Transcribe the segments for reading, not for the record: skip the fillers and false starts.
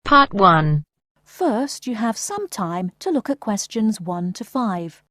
Part 1. First, you have some time to look at questions 1 to 5.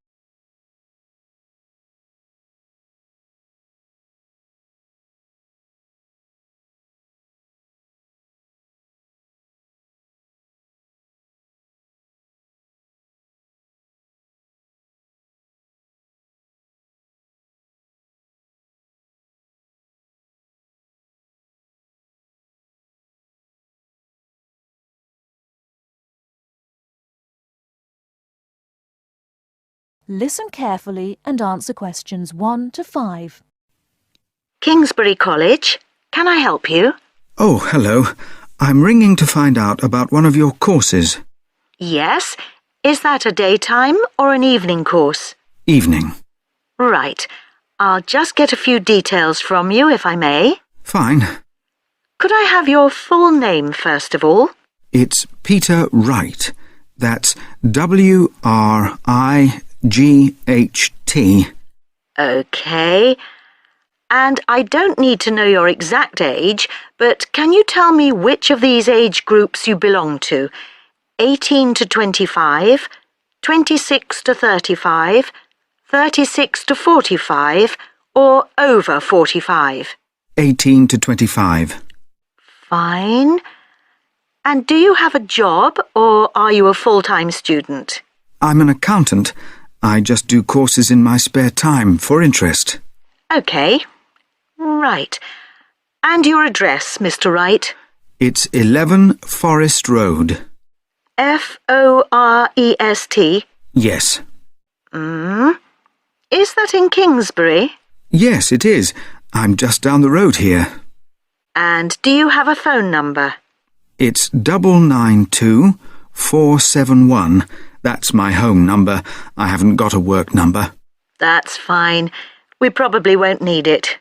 Listen carefully and answer questions 1 to 5. Kingsbury College, can I help you? Oh, hello. I'm ringing to find out about one of your courses. Yes. Is that a daytime or an evening course? Evening. Right. I'll just get a few details from you, if I may. Fine. Could I have your full name, first of all? It's Peter Wright. That's Wright. OK. And I don't need to know your exact age, but can you tell me which of these age groups you belong to? 18 to 25, 26 to 35, 36 to 45, or over 45? 18 to 25. Fine. And do you have a job, or are you a full-time student? I'm an accountant. I just do courses in my spare time for interest. OK. Right. And your address, Mr. Wright? It's 11 Forest Road. Forest? Yes. Is that in Kingsbury? Yes, it is. I'm just down the road here. And do you have a phone number? It's 992471. That's my home number. I haven't got a work number. That's fine. We probably won't need it.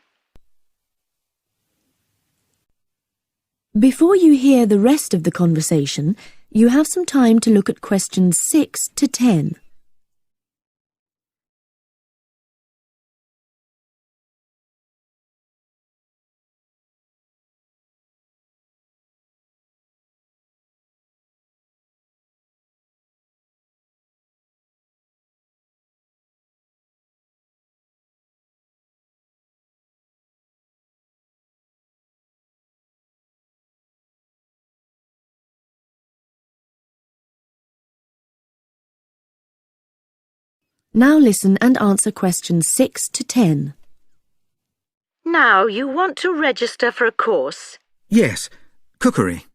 Before you hear the rest of the conversation, you have some time to look at questions 6 to 10. Now listen and answer questions 6 to 10. Now, you want to register for a course. Yes, cookery.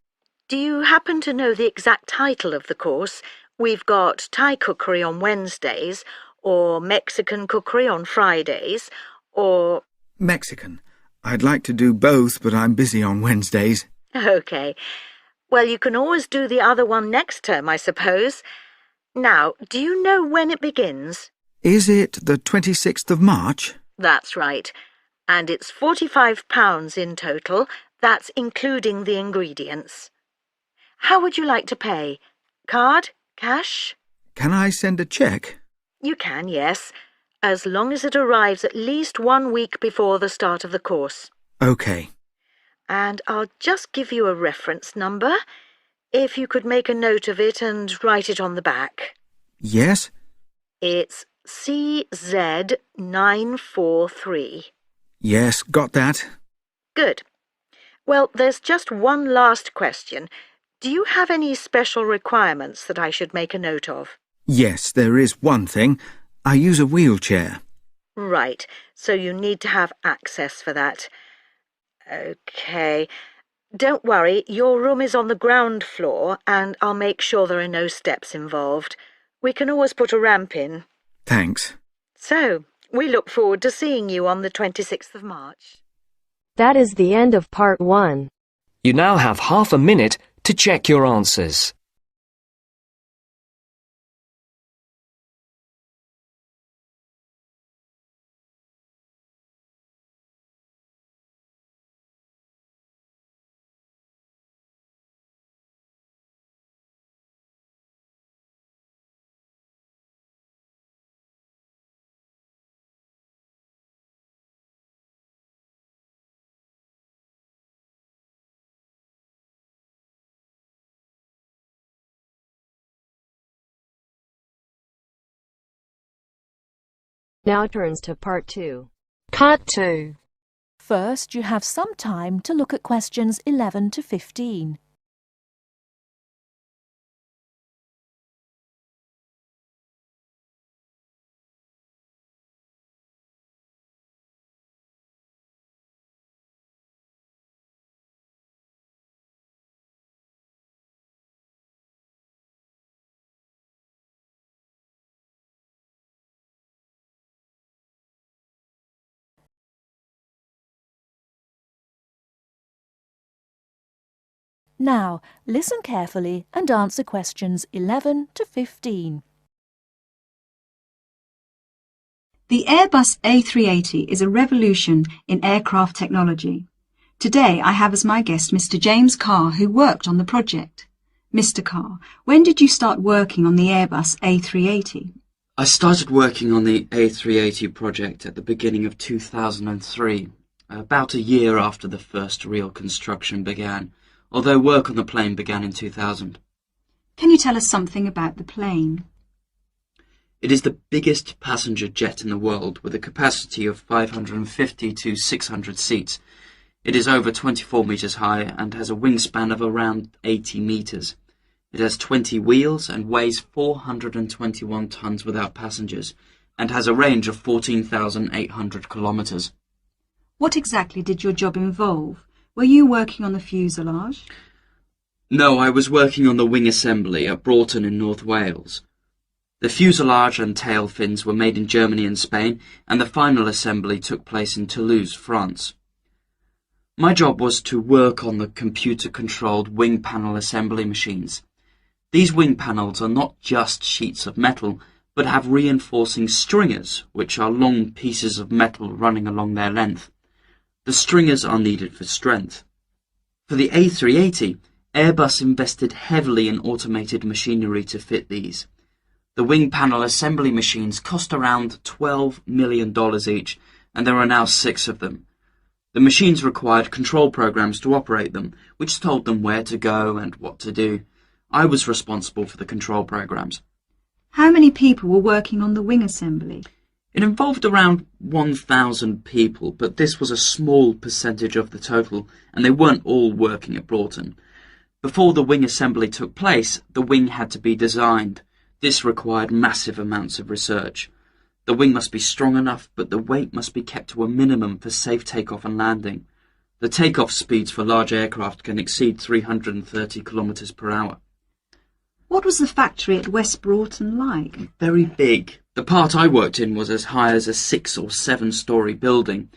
Do you happen to know the exact title of the course? We've got Thai cookery on Wednesdays, or Mexican cookery on Fridays, or... Mexican. I'd like to do both, but I'm busy on Wednesdays. OK. Well, you can always do the other one next term, I suppose. Now, do you know when it begins? Is it the 26th of March? That's right. And it's £45 in total. That's including the ingredients. How would you like to pay? Card? Cash? Can I send a cheque? You can, yes, as long as it arrives at least 1 week before the start of the course. OK. And I'll just give you a reference number, if you could make a note of it and write it on the back. Yes? It's CZ943. Yes, got that. Good. Well, there's just one last question. Do you have any special requirements that I should make a note of? Yes, there is one thing. I use a wheelchair. Right, so you need to have access for that. OK. Don't worry, your room is on the ground floor, and I'll make sure there are no steps involved. We can always put a ramp in. Thanks. So, we look forward to seeing you on the 26th of March. That is the end of Part 1. You now have half a minute to check your answers. Now turns to part 2. Part 2. First, you have some time to look at questions 11 to 15. Now, listen carefully and answer questions 11 to 15. The Airbus A380 is a revolution in aircraft technology. Today I have as my guest Mr. James Carr, who worked on the project. Mr. Carr, when did you start working on the Airbus A380? I started working on the A380 project at the beginning of 2003, about a year after the first real construction began, although work on the plane began in 2000. Can you tell us something about the plane? It is the biggest passenger jet in the world, with a capacity of 550 to 600 seats. It is over 24 metres high and has a wingspan of around 80 metres. It has 20 wheels and weighs 421 tonnes without passengers, and has a range of 14,800 kilometres. What exactly did your job involve? Were you working on the fuselage? No, I was working on the wing assembly at Broughton in North Wales. The fuselage and tail fins were made in Germany and Spain, and the final assembly took place in Toulouse, France. My job was to work on the computer-controlled wing panel assembly machines. These wing panels are not just sheets of metal, but have reinforcing stringers, which are long pieces of metal running along their length. The stringers are needed for strength. For the A380, Airbus invested heavily in automated machinery to fit these. The wing panel assembly machines cost around $12 million each, and there are now 6 of them. The machines required control programs to operate them, which told them where to go and what to do. I was responsible for the control programs. How many people were working on the wing assembly? It involved around 1,000 people, but this was a small percentage of the total, and they weren't all working at Broughton. Before the wing assembly took place, the wing had to be designed. This required massive amounts of research. The wing must be strong enough, but the weight must be kept to a minimum for safe takeoff and landing. The takeoff speeds for large aircraft can exceed 330 kilometers per hour. What was the factory at West Broughton like? Very big. The part I worked in was as high as a 6 or 7-story building.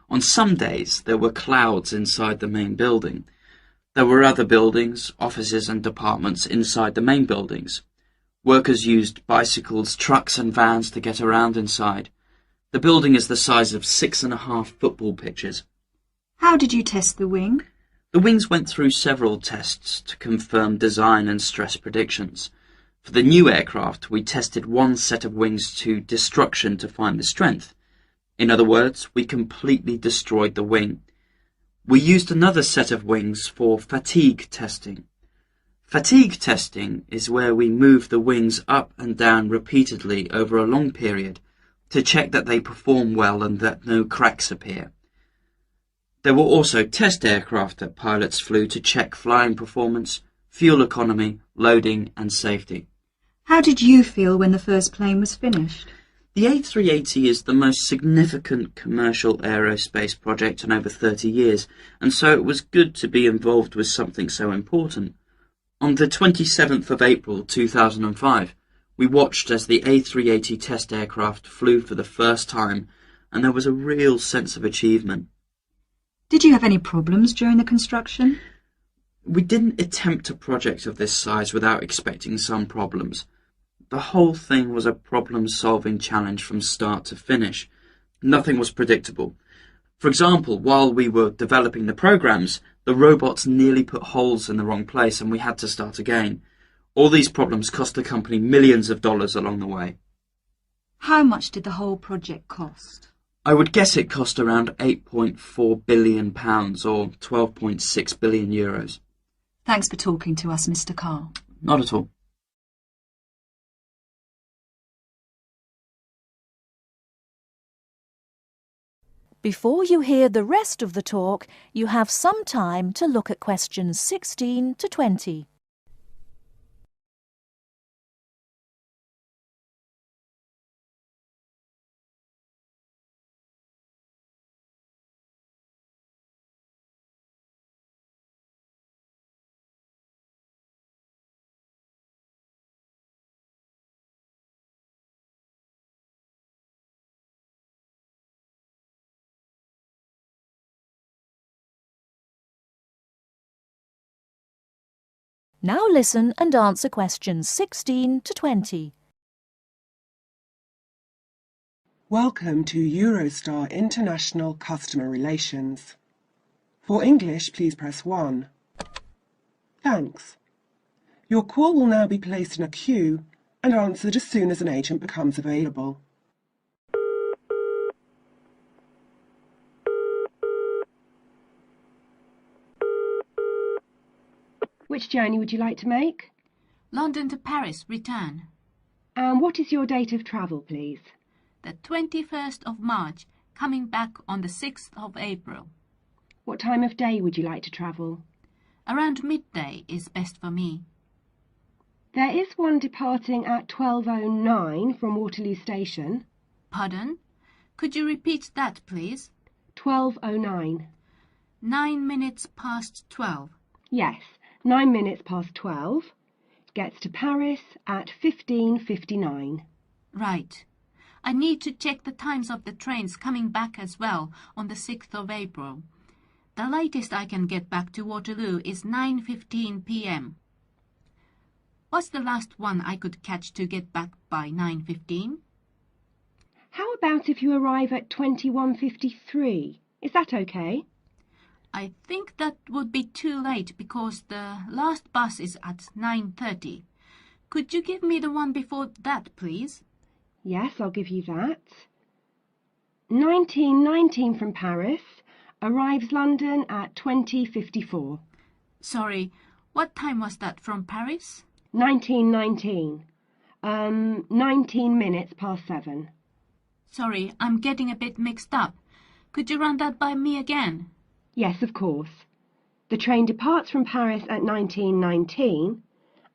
On some days, there were clouds inside the main building. There were other buildings, offices and departments inside the main buildings. Workers used bicycles, trucks and vans to get around inside. The building is the size of 6.5 football pitches. How did you test the wing? The wings went through several tests to confirm design and stress predictions. For the new aircraft, we tested one set of wings to destruction to find the strength. In other words, we completely destroyed the wing. We used another set of wings for fatigue testing. Fatigue testing is where we move the wings up and down repeatedly over a long period to check that they perform well and that no cracks appear. There were also test aircraft that pilots flew to check flying performance, fuel economy, loading and safety. How did you feel when the first plane was finished? The A380 is the most significant commercial aerospace project in over 30 years, and so it was good to be involved with something so important. On the 27th of April 2005, we watched as the A380 test aircraft flew for the first time, and there was a real sense of achievement. Did you have any problems during the construction? We didn't attempt a project of this size without expecting some problems. The whole thing was a problem-solving challenge from start to finish. Nothing was predictable. For example, while we were developing the programs, the robots nearly put holes in the wrong place and we had to start again. All these problems cost the company millions of dollars along the way. How much did the whole project cost? I would guess it cost around £8.4 billion or 12.6 billion euros. Thanks for talking to us, Mr. Carr. Not at all. Before you hear the rest of the talk, you have some time to look at questions 16 to 20. Now listen and answer questions 16 to 20. Welcome to Eurostar International Customer Relations. For English, please press 1. Thanks. Your call will now be placed in a queue and answered as soon as an agent becomes available. Which journey would you like to make? London to Paris, return. And what is your date of travel, please? The 21st of March, coming back on the 6th of April. What time of day would you like to travel? Around midday is best for me. There is one departing at 12:09 from Waterloo Station. Pardon? Could you repeat that, please? 12:09. 9 minutes past 12. Yes, 9 minutes past 12. Gets to Paris at 15:59. Right. I need to check the times of the trains coming back as well on the 6th of April. The latest I can get back to Waterloo is 9:15 p.m. What's the last one I could catch to get back by 9:15? How about if you arrive at 21:53? Is that okay? I think that would be too late because the last bus is at 9:30. Could you give me the one before that, please? Yes, I'll give you that. 1919 from Paris arrives London at 20:54. Sorry, what time was that from Paris? 1919. 19 minutes past 7. Sorry, I'm getting a bit mixed up. Could you run that by me again? Yes, of course. The train departs from Paris at 1919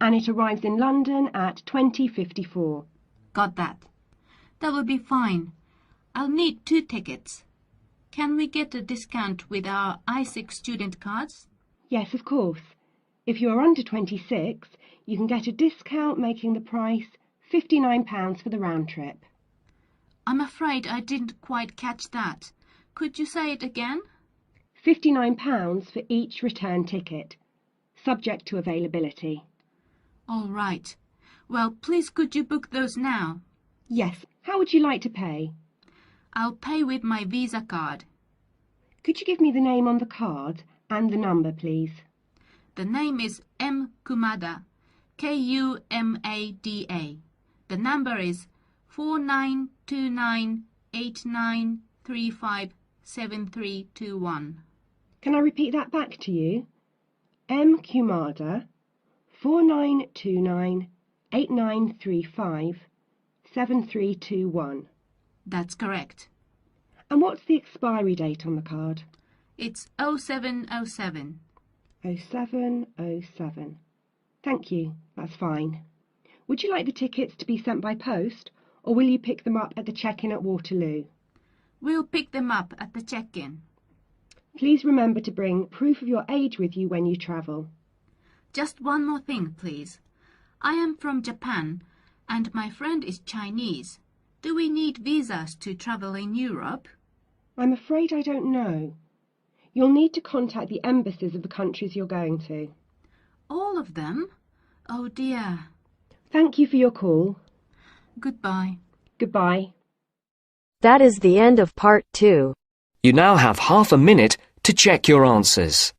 and it arrives in London at 20:54. Got that. That will be fine. I'll need 2 tickets. Can we get a discount with our I6 student cards? Yes, of course. If you are under 26, you can get a discount making the price £59 for the round trip. I'm afraid I didn't quite catch that. Could you say it again? £59 for each return ticket, subject to availability. All right. Well, please could you book those now? Yes. How would you like to pay? I'll pay with my Visa card. Could you give me the name on the card and the number, please? The name is M. Kumada, Kumada. The number is 492989357321. Can I repeat that back to you? M. Kumada, 492989357321. That's correct. And what's the expiry date on the card? It's 0707. 0707. Thank you, that's fine. Would you like the tickets to be sent by post, or will you pick them up at the check-in at Waterloo? We'll pick them up at the check-in. Please remember to bring proof of your age with you when you travel. Just one more thing, please. I am from Japan, and my friend is Chinese. Do we need visas to travel in Europe? I'm afraid I don't know. You'll need to contact the embassies of the countries you're going to. All of them? Oh dear. Thank you for your call. Goodbye. Goodbye. That is the end of part 2. You now have half a minute to check your answers.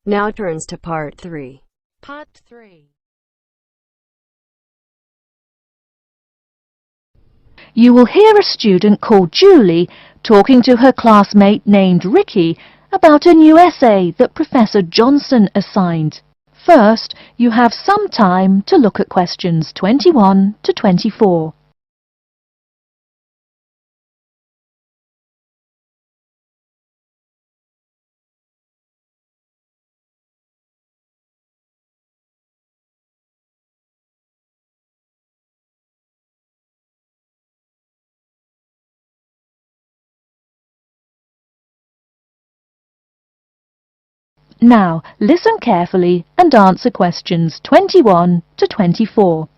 Now turns to Part 3. Part 3. You will hear a student called Julie talking to her classmate named Ricky about a new essay that Professor Johnson assigned. First, you have some time to look at questions 21 to 24. Now, listen carefully and answer questions 21 to 24.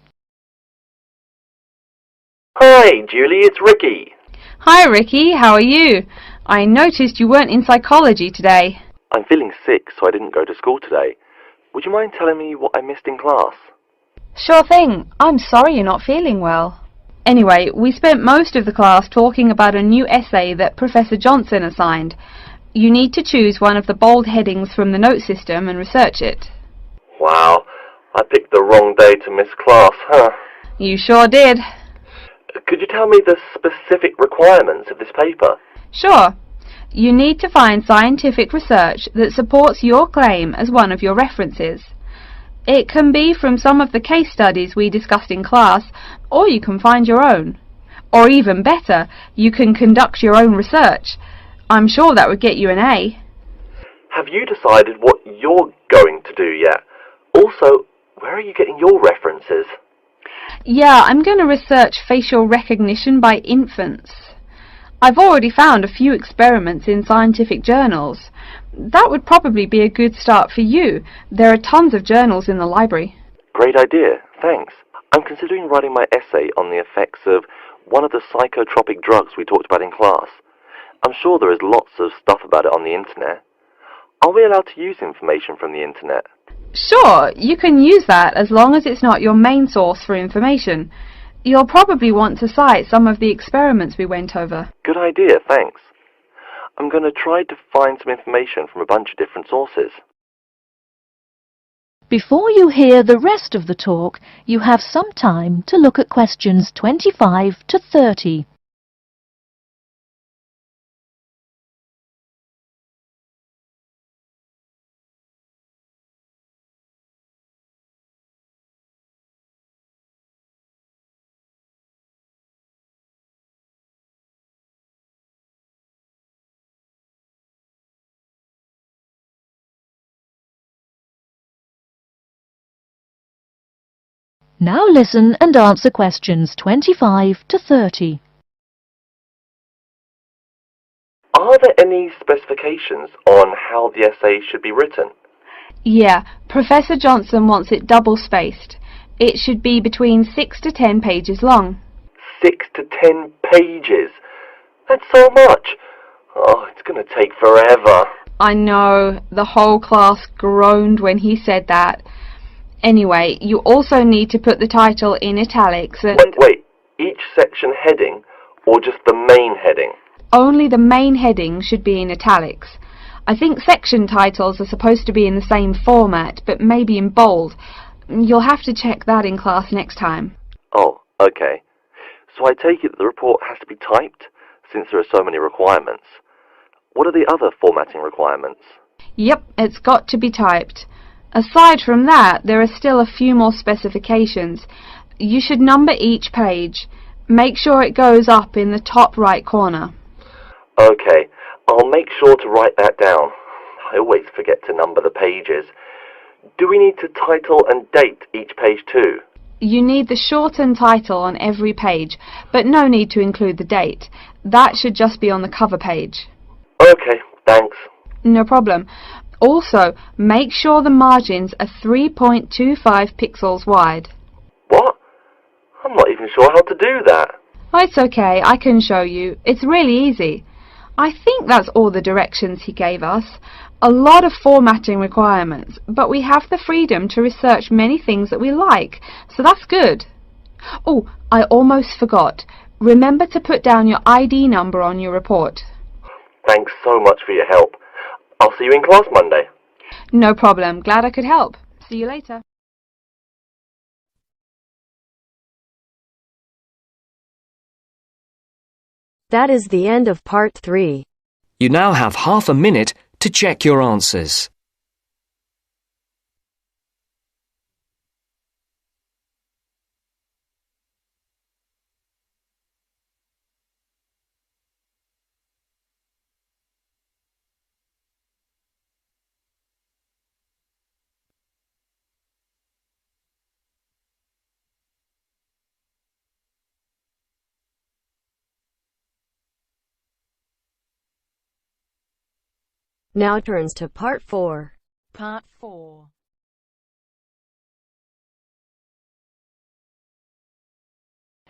Hi, Julie, it's Ricky. Hi Ricky, how are you? I noticed you weren't in psychology today. I'm feeling sick, so I didn't go to school today. Would you mind telling me what I missed in class? Sure thing. I'm sorry you're not feeling well. Anyway, we spent most of the class talking about a new essay that Professor Johnson assigned. You need to choose one of the bold headings from the note system and research it. Wow, I picked the wrong day to miss class, huh? You sure did. Could you tell me the specific requirements of this paper? Sure. You need to find scientific research that supports your claim as one of your references. It can be from some of the case studies we discussed in class, or you can find your own. Or even better, you can conduct your own research. I'm sure that would get you an A. Have you decided what you're going to do yet? Also, where are you getting your references? Yeah, I'm going to research facial recognition by infants. I've already found a few experiments in scientific journals. That would probably be a good start for you. There are tons of journals in the library. Great idea, thanks. I'm considering writing my essay on the effects of one of the psychotropic drugs we talked about in class. I'm sure there is lots of stuff about it on the internet. Are we allowed to use information from the internet? Sure, you can use that as long as it's not your main source for information. You'll probably want to cite some of the experiments we went over. Good idea, thanks. I'm going to try to find some information from a bunch of different sources. Before you hear the rest of the talk, you have some time to look at questions 25 to 30. Now listen and answer questions 25 to 30. Are there any specifications on how the essay should be written? Yeah, Professor Johnson wants it double-spaced. It should be between 6 to 10 pages long. 6 to 10 pages? That's so much! Oh, it's going to take forever. I know, the whole class groaned when he said that. Anyway, you also need to put the title in italics and... Wait, each section heading or just the main heading? Only the main heading should be in italics. I think section titles are supposed to be in the same format, but maybe in bold. You'll have to check that in class next time. Oh, okay. So I take it that the report has to be typed, since there are so many requirements. What are the other formatting requirements? Yep, it's got to be typed. Aside from that, there are still a few more specifications. You should number each page. Make sure it goes up in the top right corner. Okay, I'll make sure to write that down. I always forget to number the pages. Do we need to title and date each page too? You need the shortened title on every page, but no need to include the date. That should just be on the cover page. Okay, thanks. No problem. Also, make sure the margins are 3.25 pixels wide. What? I'm not even sure how to do that. Oh, it's okay, I can show you. It's really easy. I think that's all the directions he gave us. A lot of formatting requirements, but we have the freedom to research many things that we like, so that's good. Oh, I almost forgot. Remember to put down your ID number on your report. Thanks so much for your help. I'll see you in class Monday. No problem. Glad I could help. See you later. That is the end of part 3. You now have half a minute to check your answers. Now turns to part 4. Part 4.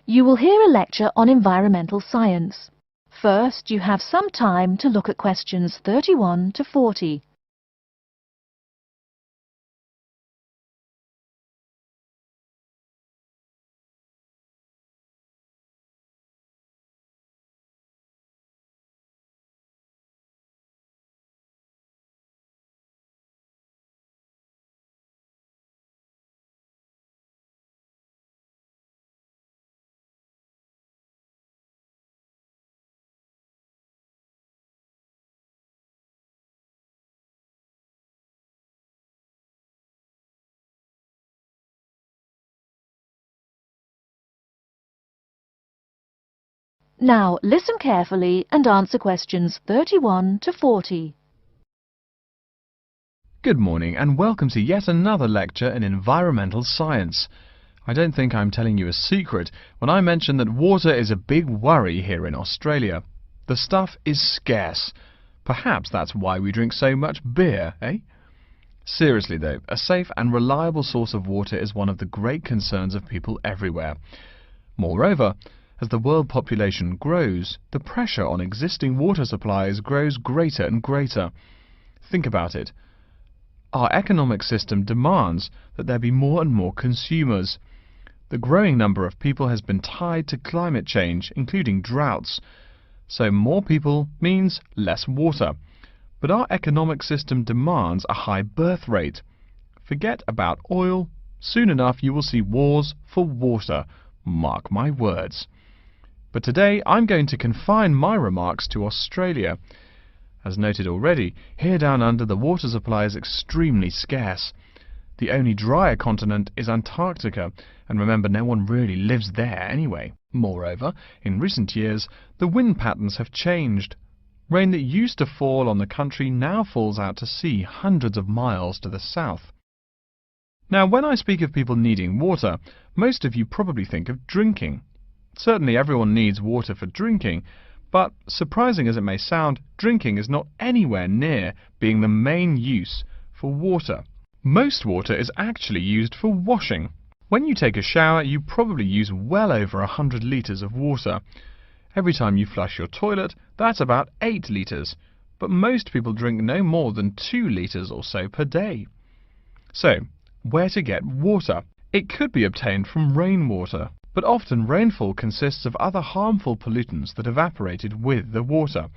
You will hear a lecture on environmental science. First, you have some time to look at questions 31 to 40. Now, listen carefully and answer questions 31 to 40. Good morning and welcome to yet another lecture in environmental science. I don't think I'm telling you a secret when I mention that water is a big worry here in Australia. The stuff is scarce. Perhaps that's why we drink so much beer, eh? Seriously though, a safe and reliable source of water is one of the great concerns of people everywhere. Moreover, as the world population grows, the pressure on existing water supplies grows greater and greater. Think about it. Our economic system demands that there be more and more consumers. The growing number of people has been tied to climate change, including droughts. So more people means less water. But our economic system demands a high birth rate. Forget about oil. Soon enough you will see wars for water. Mark my words. But today I'm going to confine my remarks to Australia. As noted already, here down under the water supply is extremely scarce. The only drier continent is Antarctica, and remember, no one really lives there anyway. Moreover, in recent years, the wind patterns have changed. Rain that used to fall on the country now falls out to sea hundreds of miles to the south. Now, when I speak of people needing water, most of you probably think of drinking. Certainly everyone needs water for drinking, but surprising as it may sound, drinking is not anywhere near being the main use for water. Most water is actually used for washing. When you take a shower, you probably use well over 100 litres of water. Every time you flush your toilet, that's about 8 litres, but most people drink no more than 2 litres or so per day. So, where to get water? It could be obtained from rainwater, but often rainfall consists of other harmful pollutants that evaporated with the water.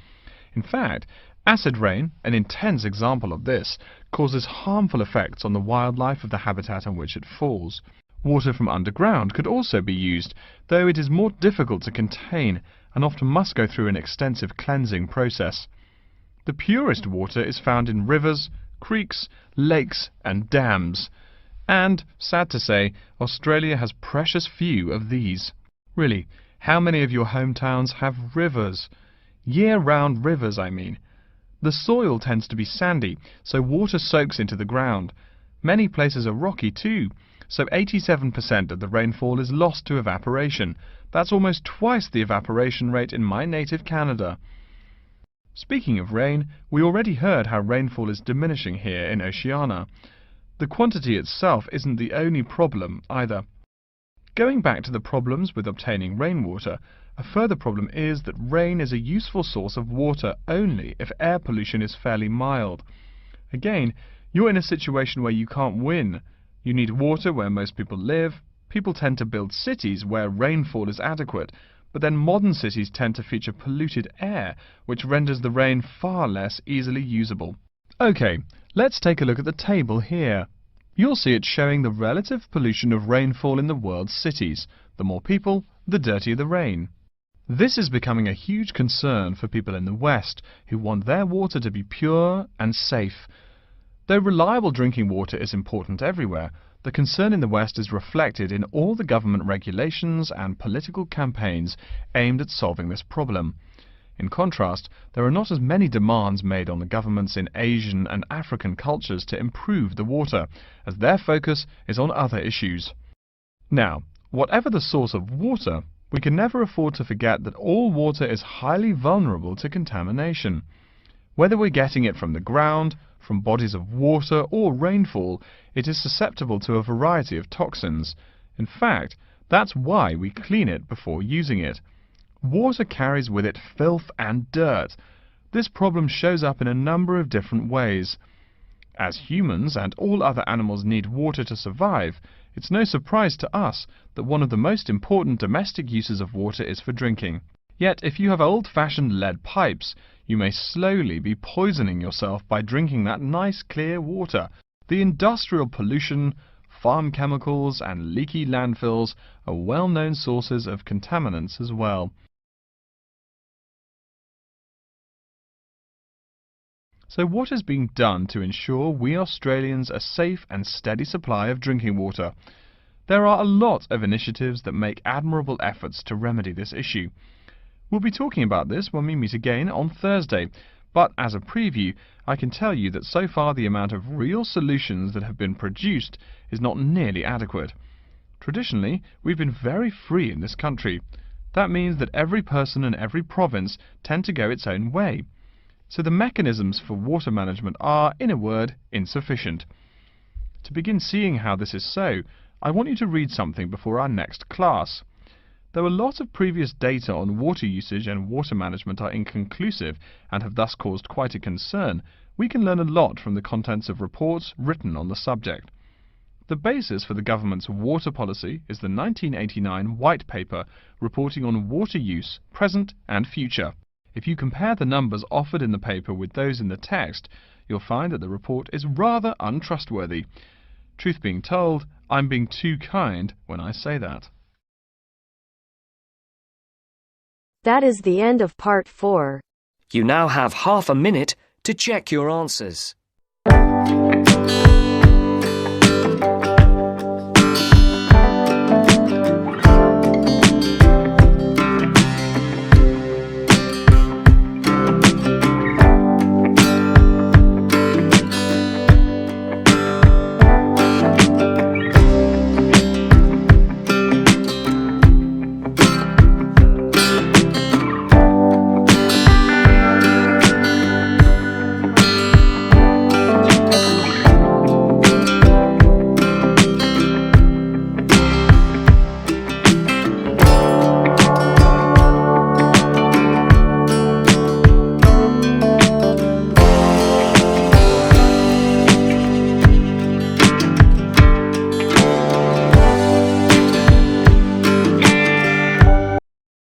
In fact, acid rain, an intense example of this, causes harmful effects on the wildlife of the habitat on which it falls. Water from underground could also be used, though it is more difficult to contain and often must go through an extensive cleansing process. The purest water is found in rivers, creeks, lakes and dams. And, sad to say, Australia has precious few of these. Really, how many of your hometowns have rivers? Year-round rivers, I mean. The soil tends to be sandy, so water soaks into the ground. Many places are rocky too, so 87% of the rainfall is lost to evaporation. That's almost twice the evaporation rate in my native Canada. Speaking of rain, we already heard how rainfall is diminishing here in Oceania. The quantity itself isn't the only problem either. Going back to the problems with obtaining rainwater, a further problem is that rain is a useful source of water only if air pollution is fairly mild. Again, you're in a situation where you can't win. You need water where most people live. People tend to build cities where rainfall is adequate, but then modern cities tend to feature polluted air, which renders the rain far less easily usable. Okay, Let's take a look at the table here. You'll see it showing the relative pollution of rainfall in the world's cities. The more people, the dirtier the rain. This is becoming a huge concern for people in the West who want their water to be pure and safe. Though reliable drinking water is important everywhere, the concern in the West is reflected in all the government regulations and political campaigns aimed at solving this problem. In contrast, there are not as many demands made on the governments in Asian and African cultures to improve the water, as their focus is on other issues. Now, whatever the source of water, we can never afford to forget that all water is highly vulnerable to contamination. Whether we're getting it from the ground, from bodies of water or rainfall, it is susceptible to a variety of toxins. In fact, that's why we clean it before using it. Water carries with it filth and dirt. This problem shows up in a number of different ways. As humans and all other animals need water to survive, it's no surprise to us that one of the most important domestic uses of water is for drinking. Yet if you have old-fashioned lead pipes, you may slowly be poisoning yourself by drinking that nice clear water. The industrial pollution, farm chemicals and leaky landfills are well-known sources of contaminants as well. So what is being done to ensure we Australians a safe and steady supply of drinking water? There are a lot of initiatives that make admirable efforts to remedy this issue. We'll be talking about this when we meet again on Thursday, but as a preview, I can tell you that so far the amount of real solutions that have been produced is not nearly adequate. Traditionally, we've been very free in this country. That means that every person and every province tend to go its own way. So the mechanisms for water management are, in a word, insufficient. To begin seeing how this is so, I want you to read something before our next class. Though a lot of previous data on water usage and water management are inconclusive and have thus caused quite a concern, we can learn a lot from the contents of reports written on the subject. The basis for the government's water policy is the 1989 White Paper reporting on water use, present and future. If you compare the numbers offered in the paper with those in the text, you'll find that the report is rather untrustworthy. Truth being told, I'm being too kind when I say that. That is the end of part 4. You now have half a minute to check your answers.